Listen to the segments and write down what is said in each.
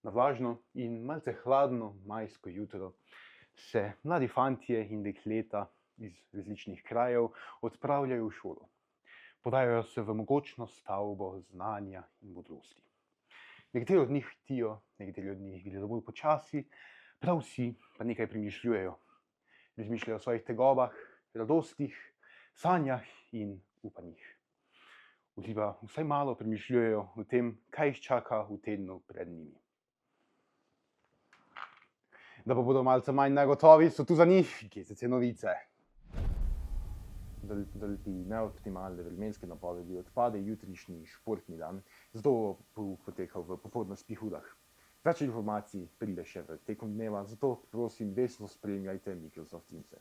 Na vlažno in malce hladno majsko jutro se mladi fantje in dekleta iz različnih krajev odpravljajo v šolo. Podajajo se v mogočno stavbo znanja in modrosti. Nekateri od njih hitijo, nekateri od njih gredo bolj počasi, prav vsi pa nekaj premišljujejo. Razmišljajo o svojih tegobah, radostih, sanjah in upanjih. Vsi pa vsaj malo premišljujejo o tem, kaj jih čaka v tednu pred njimi. Da pa bodo malce manj negotovi, so tu za njih GCC novice. Zaradi neoptimalne vremenske napovedi odpade jutrišnji športni dan, zato bo pouk potekal v popoldnevskih urah. Več informacij pride še v tekom dneva, zato prosim resno spremljajte Microsoft Teams-e.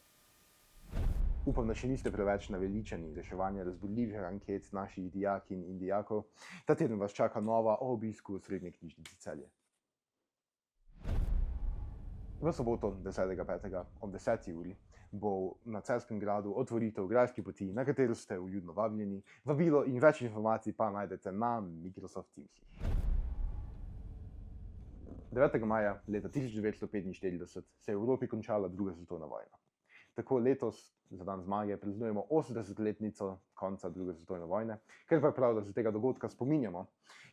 Upam, da še niste preveč naveličani reševanja razburljivih anket naših dijakinj in dijakov. Ta teden vas čaka nova o obisku v Srednje knjižnici Celje. V soboto 10.5. ob 10. uri bo na Celjskem gradu otvoritev Grajske poti, na katero ste vljudno vabljeni. Vabilo in več informacij pa najdete na Microsoft Teamsih. 9. maja leta 1945 se je v Evropi končala druga svetovna vojna. Tako letos, za dan zmage, praznujemo 80-letnico konca druge svetovne vojne, ker pa je prav, da se tega dogodka spominjamo,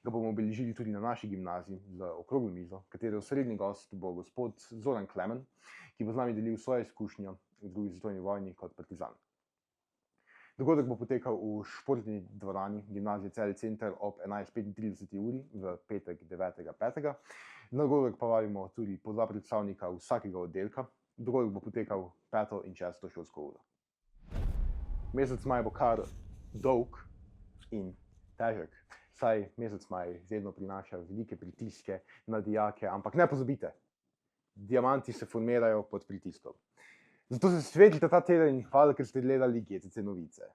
ga bomo obeležili tudi na naši gimnaziji z okroglo mizo, katere osrednji gost bo gospod Zoran Klemen, ki bo z nami delil svojo izkušnjo v drugi svetovni vojni kot partizan. Dogodek bo potekal v športni dvorani gimnazije Celje Center ob 11.35 uri v petek 9.5. Na dogodek pa vabimo tudi po dva predstavnika vsakega oddelka. Dogodek bo potekal 5. in 6. šolsko uro. Mesec maj bo kar dolg in težek, saj mesec maj vedno prinaša velike pritiske na dijake, ampak ne pozabite, diamanti se formirajo pod pritiskom. Zato se svetlite ta teden in hvala, ker ste gledali GCC novice.